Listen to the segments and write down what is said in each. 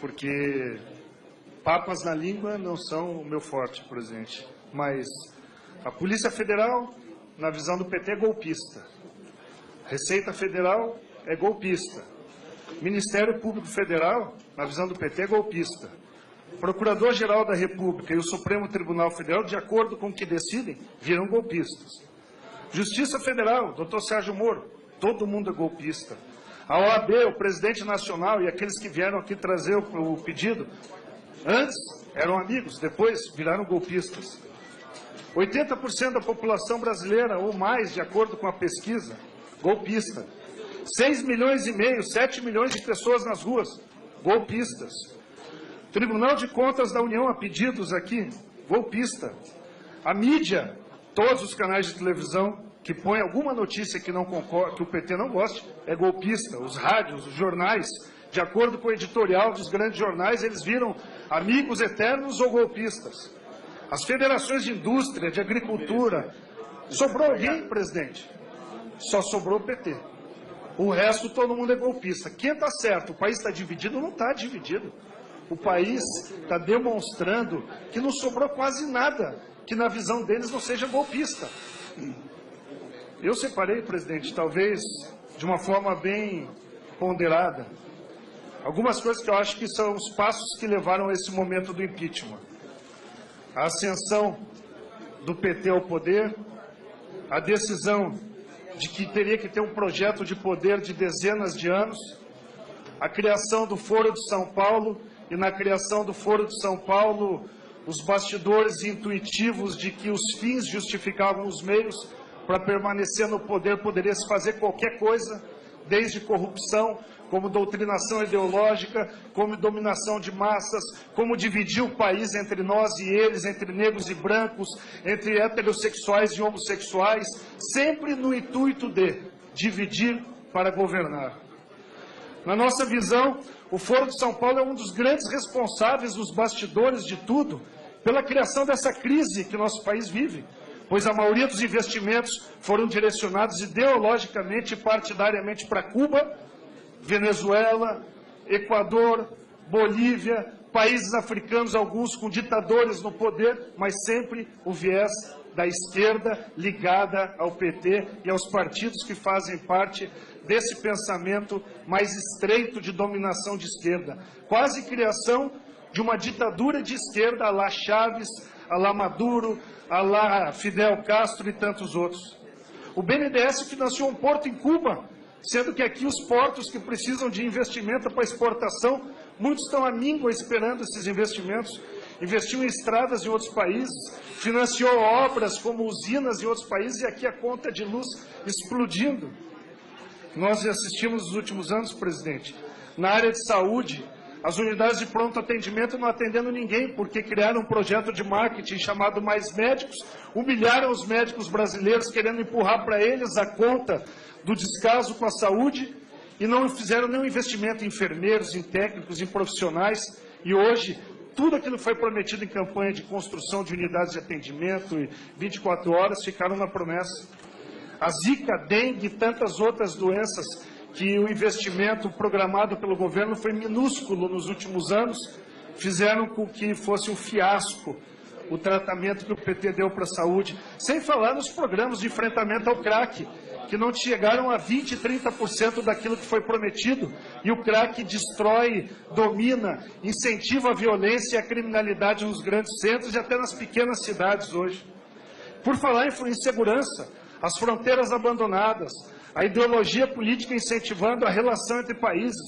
porque papas na língua não são o meu forte, presidente. Mas a Polícia Federal, na visão do PT, é golpista. Receita Federal é golpista. Ministério Público Federal, na visão do PT, é golpista. Procurador-Geral da República e o Supremo Tribunal Federal, de acordo com o que decidem, viram golpistas. Justiça Federal, doutor Sérgio Moro, todo mundo é golpista. A OAB, o presidente nacional e aqueles que vieram aqui trazer o pedido, antes eram amigos, depois viraram golpistas. 80% da população brasileira, ou mais, de acordo com a pesquisa, golpista. 6 milhões e meio, 7 milhões de pessoas nas ruas, golpistas. Tribunal de Contas da União, a pedidos aqui, golpista. A mídia, todos os canais de televisão que põem alguma notícia que, não concorda, que o PT não goste, é golpista. Os rádios, os jornais, de acordo com o editorial dos grandes jornais, eles viram amigos eternos ou golpistas. As federações de indústria, de agricultura, sobrou alguém, presidente? Só sobrou o PT. O resto, todo mundo é golpista. Quem está certo? O país está dividido? Não está dividido. O país está demonstrando que não sobrou quase nada, que na visão deles não seja golpista. Eu separei, presidente, talvez de uma forma bem ponderada, algumas coisas que eu acho que são os passos que levaram a esse momento do impeachment. A ascensão do PT ao poder, a decisão de que teria que ter um projeto de poder de dezenas de anos, a criação do Foro de São Paulo, e na criação do Foro de São Paulo, os bastidores intuitivos de que os fins justificavam os meios. Para permanecer no poder poderia se fazer qualquer coisa, desde corrupção, como doutrinação ideológica, como dominação de massas, como dividir o país entre nós e eles, entre negros e brancos, entre heterossexuais e homossexuais, sempre no intuito de dividir para governar. Na nossa visão, o Foro de São Paulo é um dos grandes responsáveis nos bastidores de tudo, pela criação dessa crise que nosso país vive, pois a maioria dos investimentos foram direcionados ideologicamente e partidariamente para Cuba, Venezuela, Equador, Bolívia, países africanos, alguns com ditadores no poder, mas sempre o viés da esquerda ligada ao PT e aos partidos que fazem parte desse pensamento mais estreito de dominação de esquerda. Quase criação de uma ditadura de esquerda à la Chaves, à la Maduro, à la Fidel Castro e tantos outros. O BNDES financiou um porto em Cuba, sendo que aqui os portos que precisam de investimento para exportação, muitos estão à míngua esperando esses investimentos. Investiu em estradas em outros países, financiou obras como usinas em outros países e aqui a conta de luz explodindo. Nós assistimos nos últimos anos, presidente, na área de saúde, as unidades de pronto atendimento não atendendo ninguém, porque criaram um projeto de marketing chamado Mais Médicos, humilharam os médicos brasileiros, querendo empurrar para eles a conta do descaso com a saúde, e não fizeram nenhum investimento em enfermeiros, em técnicos, em profissionais, e hoje tudo aquilo que foi prometido em campanha de construção de unidades de atendimento e 24 horas ficaram na promessa. A Zika, a dengue e tantas outras doenças que o investimento programado pelo governo foi minúsculo nos últimos anos, fizeram com que fosse um fiasco o tratamento que o PT deu para a saúde, sem falar nos programas de enfrentamento ao crack, que não chegaram a 20%, 30% daquilo que foi prometido, e o crack destrói, domina, incentiva a violência e a criminalidade nos grandes centros e até nas pequenas cidades hoje. Por falar em insegurança, as fronteiras abandonadas, a ideologia política incentivando a relação entre países.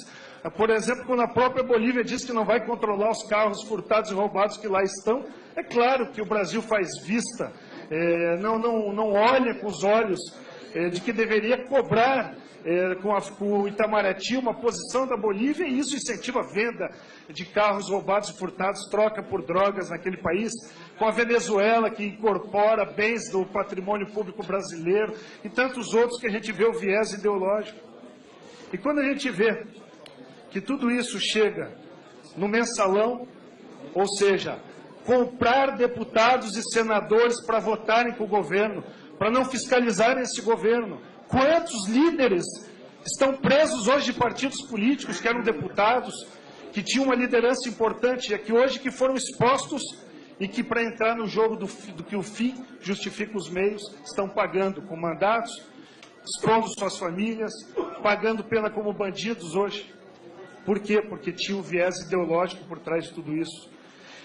Por exemplo, quando a própria Bolívia diz que não vai controlar os carros furtados e roubados que lá estão, é claro que o Brasil faz vista, não olha com os olhos de que deveria cobrar com o Itamaraty uma posição da Bolívia, e isso incentiva a venda de carros roubados e furtados, troca por drogas naquele país, com a Venezuela, que incorpora bens do patrimônio público brasileiro, e tantos outros que a gente vê o viés ideológico. E quando a gente vê que tudo isso chega no mensalão, ou seja, comprar deputados e senadores para votarem com o governo, para não fiscalizarem esse governo. Quantos líderes estão presos hoje de partidos políticos que eram deputados que tinham uma liderança importante, e que hoje que foram expostos e que para entrar no jogo do que o fim justifica os meios, estão pagando com mandatos, expondo suas famílias, pagando pena como bandidos hoje. Por quê? Porque tinha um viés ideológico por trás de tudo isso.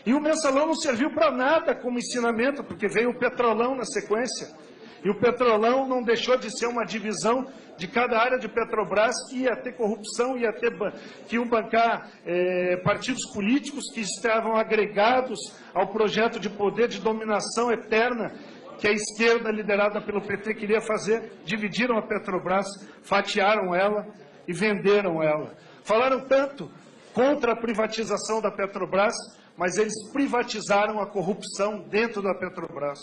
E o mensalão não serviu para nada como ensinamento, porque veio o Petrolão na sequência. E o Petrolão não deixou de ser uma divisão de cada área de Petrobras que ia ter corrupção, que iam bancar partidos políticos que estavam agregados ao projeto de poder de dominação eterna que a esquerda, liderada pelo PT, queria fazer. Dividiram a Petrobras, fatiaram ela e venderam ela. Falaram tanto contra a privatização da Petrobras, mas eles privatizaram a corrupção dentro da Petrobras.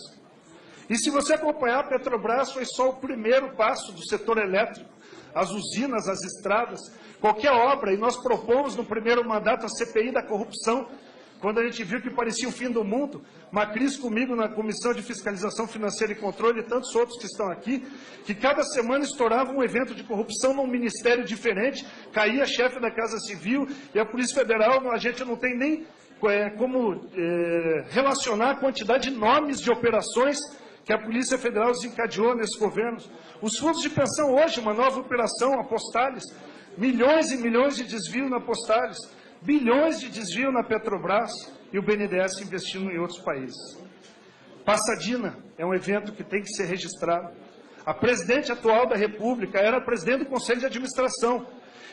E se você acompanhar, a Petrobras foi só o primeiro passo do setor elétrico, as usinas, as estradas, qualquer obra. E nós propomos no primeiro mandato a CPI da corrupção, quando a gente viu que parecia o fim do mundo. Macris comigo na Comissão de Fiscalização Financeira e Controle e tantos outros que estão aqui, que cada semana estourava um evento de corrupção num ministério diferente, caía chefe da Casa Civil e a Polícia Federal, a gente não tem nem como relacionar a quantidade de nomes de operações que a Polícia Federal desencadeou nesse governo. Os fundos de pensão hoje, uma nova operação, a Postales, milhões e milhões de desvio na Postales, bilhões de desvio na Petrobras e o BNDES investindo em outros países. Passadina é um evento que tem que ser registrado. A presidente atual da República era presidente do Conselho de Administração.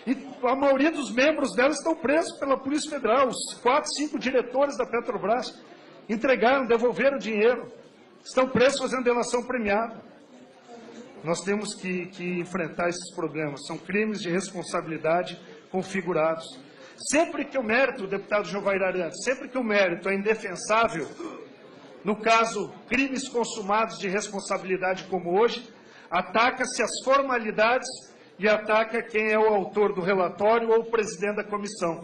E a maioria dos membros dela estão presos pela Polícia Federal. Os 4, 5 diretores da Petrobras entregaram, devolveram o dinheiro. Estão presos fazendo delação premiada. Nós temos que enfrentar esses problemas. São crimes de responsabilidade configurados. Sempre que o mérito, deputado Jovair Arantes, sempre que o mérito é indefensável, no caso, crimes consumados de responsabilidade como hoje, ataca-se as formalidades e ataca quem é o autor do relatório ou o presidente da comissão.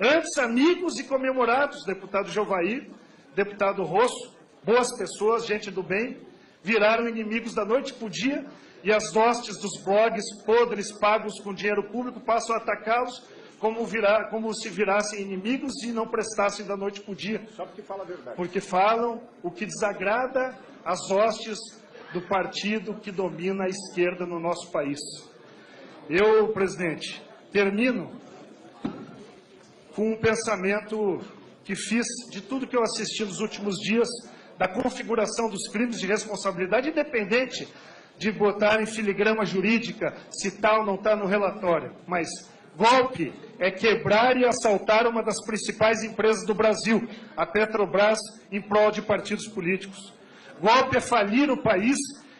Antes, amigos e comemorados, deputado Jovair, deputado Rosso, boas pessoas, gente do bem, viraram inimigos da noite para o dia e as hostes dos blogs podres pagos com dinheiro público passam a atacá-los como se virassem inimigos e não prestassem da noite para o dia. Só porque fala a verdade. Porque falam o que desagrada as hostes do partido que domina a esquerda no nosso país. Eu, presidente, termino com um pensamento que fiz de tudo que eu assisti nos últimos dias, da configuração dos crimes de responsabilidade, independente de botar em filigrama jurídica se tal não está no relatório. Mas golpe é quebrar e assaltar uma das principais empresas do Brasil, a Petrobras, em prol de partidos políticos. Golpe é falir o país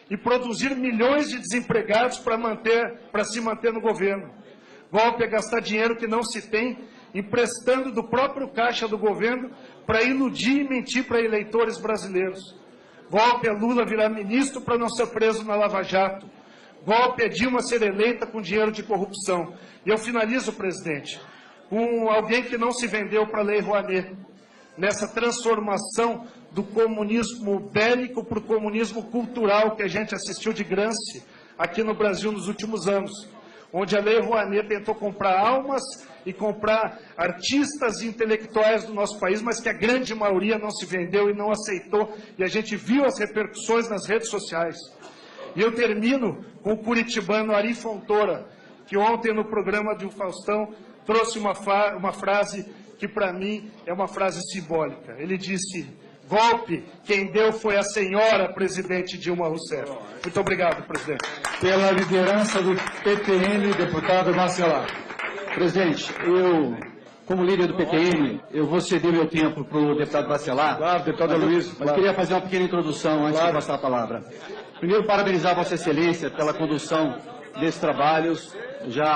e produzir milhões de desempregados para se manter no governo. Golpe é gastar dinheiro que não se tem, emprestando do próprio caixa do governo para iludir e mentir para eleitores brasileiros. Golpe é Lula virar ministro para não ser preso na Lava Jato. Golpe é Dilma ser eleita com dinheiro de corrupção. E eu finalizo, presidente, com alguém que não se vendeu para a Lei Rouanet, nessa transformação do comunismo bélico para o comunismo cultural que a gente assistiu de Gramsci aqui no Brasil nos últimos anos, onde a Lei Rouanet tentou comprar almas e comprar artistas e intelectuais do nosso país, mas que a grande maioria não se vendeu e não aceitou, e a gente viu as repercussões nas redes sociais. E eu termino com o curitibano Ari Fontoura, que ontem no programa do Faustão trouxe uma frase que para mim é uma frase simbólica. Ele disse: golpe, quem deu foi a senhora presidente Dilma Rousseff. Muito obrigado, presidente. Pela liderança do PTN, deputado Bacelar. Presidente, como líder do PTN, eu vou ceder meu tempo para o deputado Bacelar. Claro, deputado Luiz. Mas queria fazer uma pequena introdução antes de passar a palavra. Primeiro, parabenizar Vossa Excelência pela condução desses trabalhos. Já